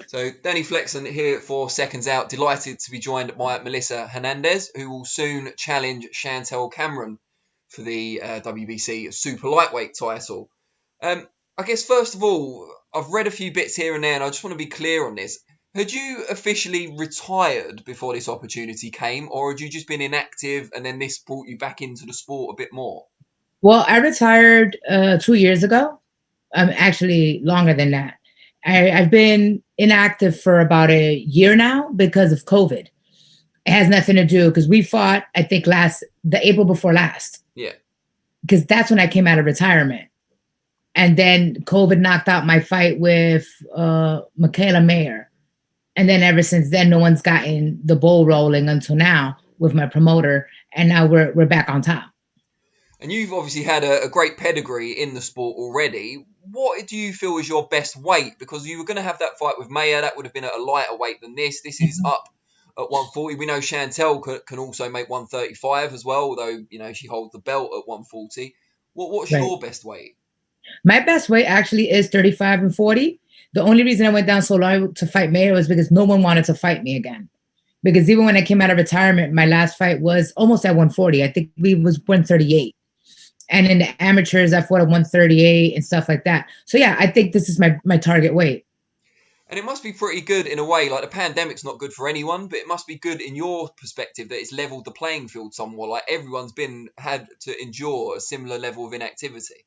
So Danny Flexen here for Seconds Out. Delighted to be joined by Melissa Hernandez, who will soon challenge Chantelle Cameron for the WBC super lightweight title. I guess first of all, I've read a few bits here and there, and I just want to be clear on this. Had you officially retired before this opportunity came, or had you just been inactive and then this brought you back into the sport a bit more? Well, I retired 2 years ago. Actually, longer than that. I've been inactive for about a year now because of COVID. It has nothing to do because we fought, I think, the April before last. Yeah. Because that's when I came out of retirement. And then COVID knocked out my fight with Michaela Mayer. And then ever since then, no one's gotten the ball rolling until now with my promoter. And now we're back on top. And you've obviously had a great pedigree in the sport already. What do you feel is your best weight? Because you were going to have that fight with Mayer. That would have been at a lighter weight than this. This is up at 140. We know Chantelle can also make 135 as well, although, she holds the belt at 140. What's Right. your best weight? My best weight actually is 35 and 40. The only reason I went down so low to fight Mayer was because no one wanted to fight me again. Because even when I came out of retirement, my last fight was almost at 140. I think we was 138. And in the amateurs, I fought at 138 and stuff like that. So yeah, I think this is my target weight. And it must be pretty good in a way. Like, the pandemic's not good for anyone, but it must be good in your perspective that it's leveled the playing field somewhat. Like, everyone's had to endure a similar level of inactivity.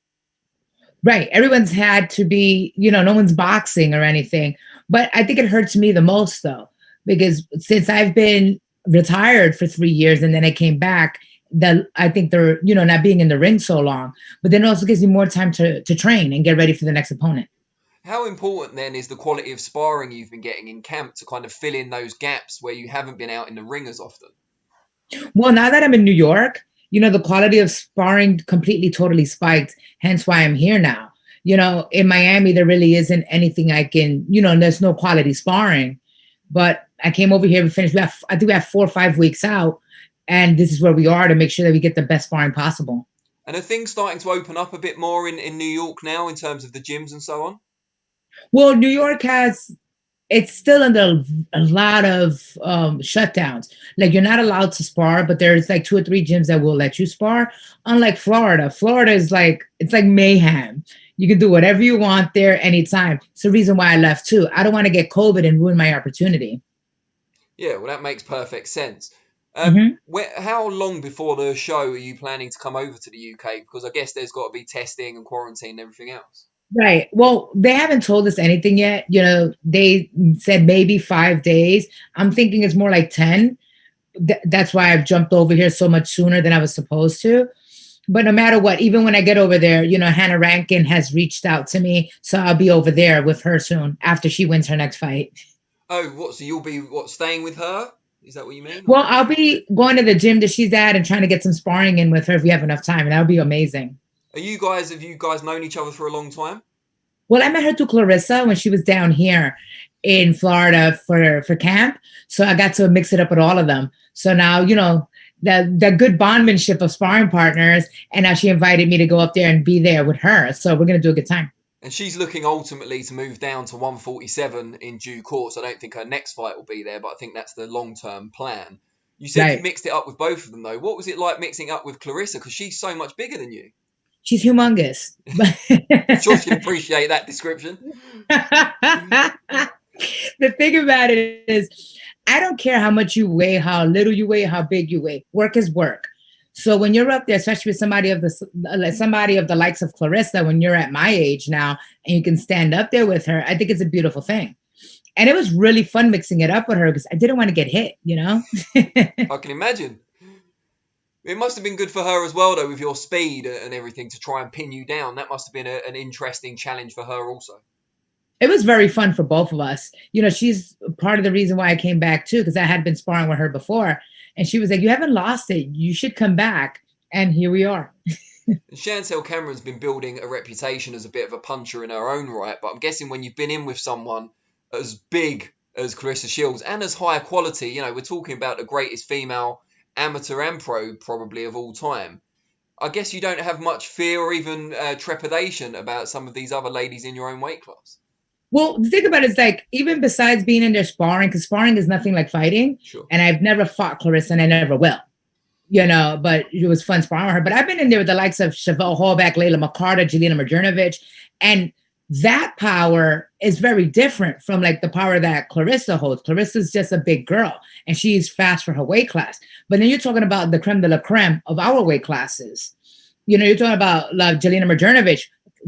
Right. Everyone's had to be, no one's boxing or anything. But I think it hurts me the most though, because since I've been retired for 3 years and then I came back, I think they're, not being in the ring so long, but then it also gives me more time to train and get ready for the next opponent. How important then is the quality of sparring you've been getting in camp to kind of fill in those gaps where you haven't been out in the ring as often? Well, now that I'm in New York, the quality of sparring completely, totally spiked. Hence why I'm here now. In Miami, there really isn't anything I can, there's no quality sparring. But I came over here, we finished, I think we have 4 or 5 weeks out. And this is where we are to make sure that we get the best sparring possible. And are things starting to open up a bit more in New York now in terms of the gyms and so on? Well, New York it's still under a lot of shutdowns. Like, you're not allowed to spar, but there's like 2 or 3 gyms that will let you spar. Unlike Florida. Florida is it's like mayhem. You can do whatever you want there anytime. It's the reason why I left too. I don't want to get COVID and ruin my opportunity. Yeah, well, that makes perfect sense. Mm-hmm. How long before the show are you planning to come over to the UK? Because I guess there's got to be testing and quarantine and everything else. Right. Well, they haven't told us anything yet. They said maybe 5 days. I'm thinking it's more like 10. That's why I've jumped over here so much sooner than I was supposed to. But no matter what, even when I get over there, Hannah Rankin has reached out to me. So I'll be over there with her soon after she wins her next fight. Oh, so you'll be staying with her? Is that what you mean? Well, I'll be going to the gym that she's at and trying to get some sparring in with her if we have enough time. And that would be amazing. Have you guys known each other for a long time? Well, I met her through Claressa when she was down here in Florida for camp. So I got to mix it up with all of them. So now, the good bondmanship of sparring partners. And now she invited me to go up there and be there with her. So we're going to do a good time. And she's looking ultimately to move down to 147 in due course. I don't think her next fight will be there, but I think that's the long-term plan. You said Right. You mixed it up with both of them, though. What was it like mixing up with Claressa? Because she's so much bigger than you. She's humongous. I'm sure she'd appreciate that description. The thing about it is, I don't care how much you weigh, how little you weigh, how big you weigh. Work is work. So when you're up there, especially with somebody of the likes of Claressa, when you're at my age now and you can stand up there with her, I think it's a beautiful thing. And it was really fun mixing it up with her because I didn't want to get hit, I can imagine. It must have been good for her as well, though, with your speed and everything to try and pin you down. That must have been an interesting challenge for her also. It was very fun for both of us. She's part of the reason why I came back too, because I had been sparring with her before. And she was like, you haven't lost it. You should come back. And here we are. Chantelle Cameron's been building a reputation as a bit of a puncher in her own right. But I'm guessing when you've been in with someone as big as Claressa Shields and as high quality, we're talking about the greatest female amateur and pro probably of all time. I guess you don't have much fear or even trepidation about some of these other ladies in your own weight class. Well, the thing about it is like, even besides being in there sparring, because sparring is nothing like fighting. Sure. And I've never fought Claressa and I never will, you know, but it was fun sparring with her. But I've been in there with the likes of Chevelle Hallback, Layla McCarter, Jelena Mrdjenovic. And that power is very different from like the power that Claressa holds. Clarissa's just a big girl and she's fast for her weight class. But then you're talking about the creme de la creme of our weight classes. You know, you're talking about Jelena Mrdjenovic,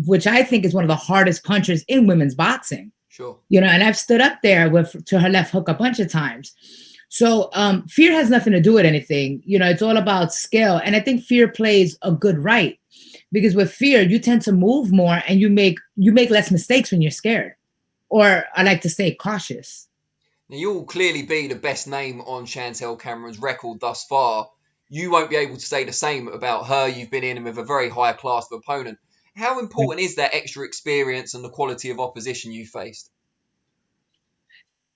which I think is one of the hardest punchers in women's boxing. Sure. You know, and I've stood up there to her left hook a bunch of times. So fear has nothing to do with anything. You know, it's all about skill. And I think fear plays a good right. Because with fear, you tend to move more and you make less mistakes when you're scared. Or I like to say cautious. Now, you'll clearly be the best name on Chantelle Cameron's record thus far. You won't be able to say the same about her. You've been in with a very high class of opponent. How important is that extra experience and the quality of opposition you faced?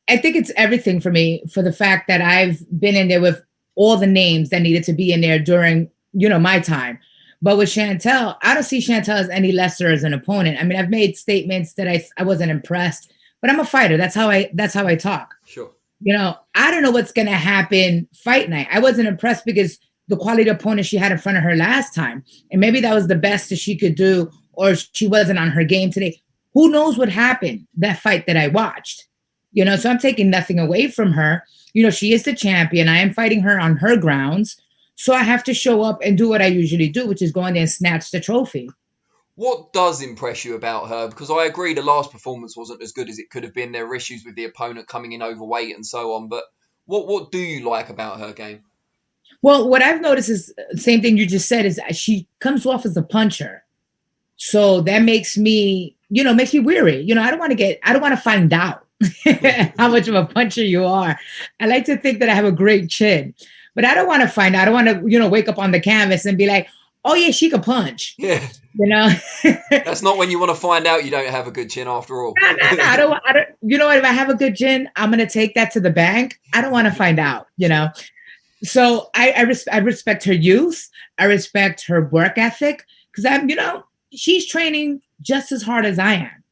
I think it's everything for me, for the fact that I've been in there with all the names that needed to be in there during, you know, my time. But with Chantelle, I don't see Chantelle as any lesser as an opponent. I mean, I've made statements that I wasn't impressed, but I'm a fighter. That's how I talk. Sure. You know, I don't know what's going to happen fight night. I wasn't impressed because the quality of opponent she had in front of her last time. And maybe that was the best that she could do, or she wasn't on her game today. Who knows what happened that fight that I watched? You know, so I'm taking nothing away from her. You know, she is the champion. I am fighting her on her grounds. So I have to show up and do what I usually do, which is go in there and snatch the trophy. What does impress you about her? Because I agree the last performance wasn't as good as it could have been. There were issues with the opponent coming in overweight and so on. But what do you like about her game? Well, what I've noticed is the same thing you just said, is she comes off as a puncher. So that makes me weary. You know, I don't want to find out how much of a puncher you are. I like to think that I have a great chin. But I don't want to find out. I don't want to, you know, wake up on the canvas and be like, oh, yeah, she could punch. Yeah. You know? That's not when you want to find out you don't have a good chin after all. No. I don't, you know what? If I have a good chin, I'm going to take that to the bank. I don't want to find out, you know? So I respect her youth. I respect her work ethic because she's training just as hard as I am.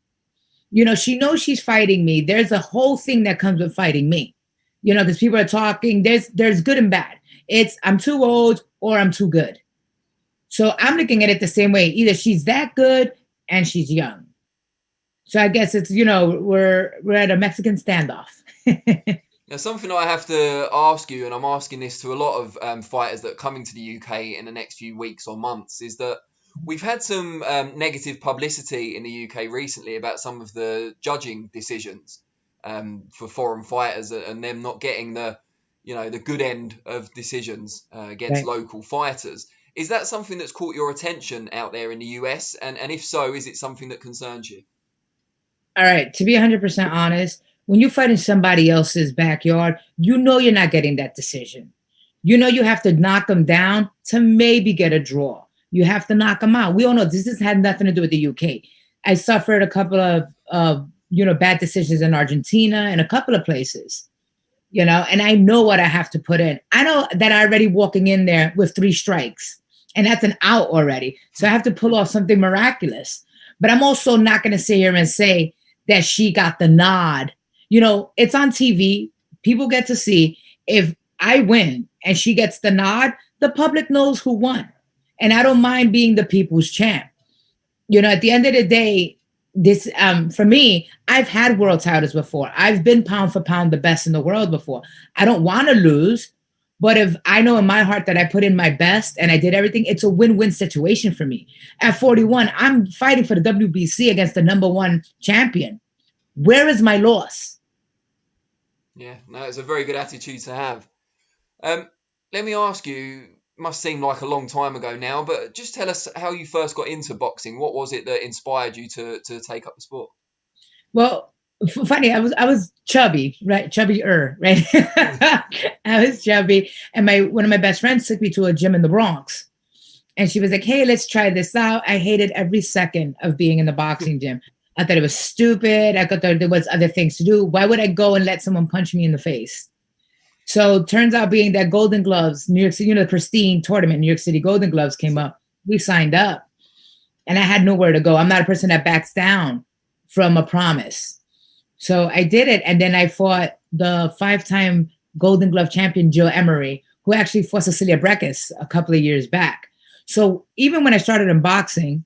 You know, she knows she's fighting me. There's a whole thing that comes with fighting me. You know, because people are talking, there's good and bad. It's I'm too old or I'm too good. So I'm looking at it the same way. Either she's that good and she's young. So I guess it's, you know, we're at a Mexican standoff. Now, something I have to ask you, and I'm asking this to a lot of fighters that are coming to the UK in the next few weeks or months, is that we've had some negative publicity in the UK recently about some of the judging decisions. For foreign fighters and them not getting the good end of decisions against local fighters. Is that something that's caught your attention out there in the US? And if so, is it something that concerns you? All right. To be 100% honest, when you fight in somebody else's backyard, you know you're not getting that decision. You know you have to knock them down to maybe get a draw. You have to knock them out. We all know this has had nothing to do with the UK. I suffered a couple of bad decisions in Argentina and a couple of places, you know, and I know what I have to put in. I know that I'm already walking in there with 3 strikes and that's an out already. So I have to pull off something miraculous, but I'm also not going to sit here and say that she got the nod. You know, it's on TV. People get to see. If I win and she gets the nod, the public knows who won. And I don't mind being the people's champ. You know, at the end of the day, this for me, I've had world titles before. I've been pound for pound the best in the world before. I don't want to lose, but if I know in my heart that I put in my best and I did everything, it's a win-win situation for me. At 41, I'm fighting for the WBC against the #1 champion. Where is my loss? Yeah, no, it's a very good attitude to have. Let me ask you, must seem like a long time ago now, but just tell us how you first got into boxing. What was it that inspired you to take up the sport? Well, funny, I was chubby, right? Chubby-er, right? I was chubby, and one of my best friends took me to a gym in the Bronx, and she was like, "Hey, let's try this out." I hated every second of being in the boxing gym. I thought it was stupid. I thought there was other things to do. Why would I go and let someone punch me in the face? So it turns out being that Golden Gloves, New York City, you know, the pristine tournament, New York City Golden Gloves came up. We signed up and I had nowhere to go. I'm not a person that backs down from a promise. So I did it, and then I fought the 5-time Golden Glove champion Jill Emery, who actually fought Cecilia Brækhus a couple of years back. So even when I started in boxing,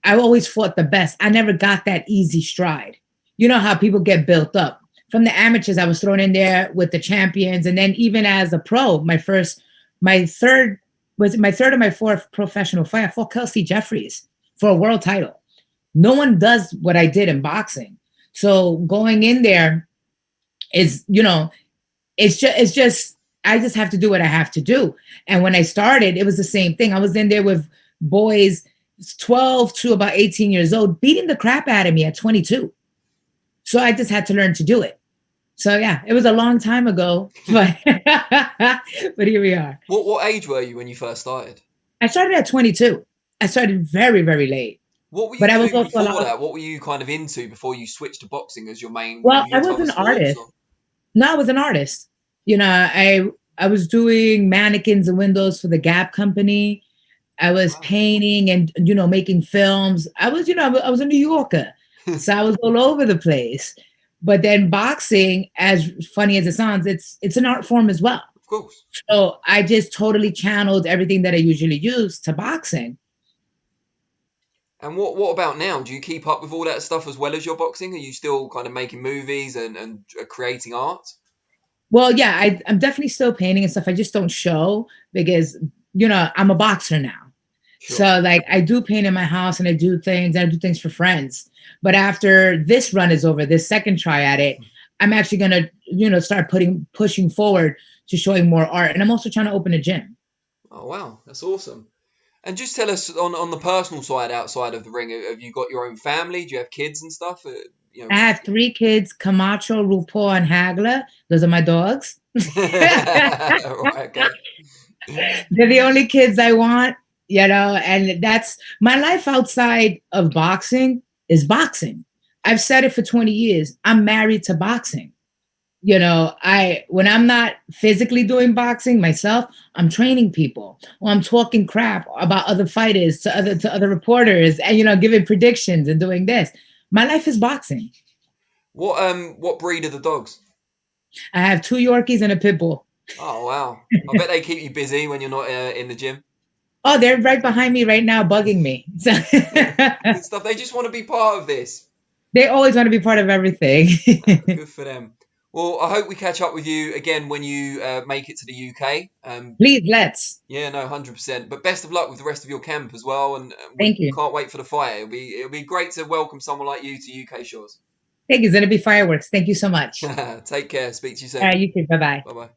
I always fought the best. I never got that easy stride. You know how people get built up. From the amateurs, I was thrown in there with the champions, and then even as a pro, my third or my fourth professional fight, I fought Kelsey Jeffries for a world title. No one does what I did in boxing. So going in there is, it's just I just have to do what I have to do. And when I started, it was the same thing. I was in there with boys 12 to about 18 years old, beating the crap out of me at 22. So I just had to learn to do it. So yeah, it was a long time ago, but but here we are. What age were you when you first started? I started at 22. I started very, very late. What were you doing before that? What were you kind of into before you switched to boxing as your main? Well, I was an artist. No, I was an artist. I was doing mannequins and windows for the Gap company. I was painting and making films. I was a New Yorker, so I was all over the place. But then boxing, as funny as it sounds, it's an art form as well. Of course. So I just totally channeled everything that I usually use to boxing. And what about now? Do you keep up with all that stuff as well as your boxing? Are you still kind of making movies and creating art? Well, yeah, I'm definitely still painting and stuff. I just don't show because, I'm a boxer now. Sure. So like I do paint in my house and I do things for friends. But after this run is over, this second try at it, I'm actually going to, start pushing forward to showing more art. And I'm also trying to open a gym. Oh, wow. That's awesome. And just tell us on the personal side, outside of the ring, have you got your own family? Do you have kids and stuff? I have 3 kids, Camacho, RuPaul, and Hagler. Those are my dogs. Right, okay. They're the only kids I want, and that's my life outside of boxing is boxing. I've said it for 20 years. I'm married to boxing. When I'm not physically doing boxing myself, I'm training people or I'm talking crap about other fighters to other reporters and, giving predictions and doing this. My life is boxing. What breed are the dogs? I have 2 Yorkies and a pit bull. Oh, wow. I bet they keep you busy when you're not in the gym. Oh, they're right behind me right now, bugging me. Good stuff. They just want to be part of this. They always want to be part of everything. Good for them. Well, I hope we catch up with you again when you make it to the UK. Please, let's. Yeah, no, 100%. But best of luck with the rest of your camp as well. And thank you. Can't wait for the fight. It'll be great to welcome someone like you to UK shores. Thank you. It's going to be fireworks. Thank you so much. Take care. Speak to you soon. All right, you too. Bye-bye. Bye-bye.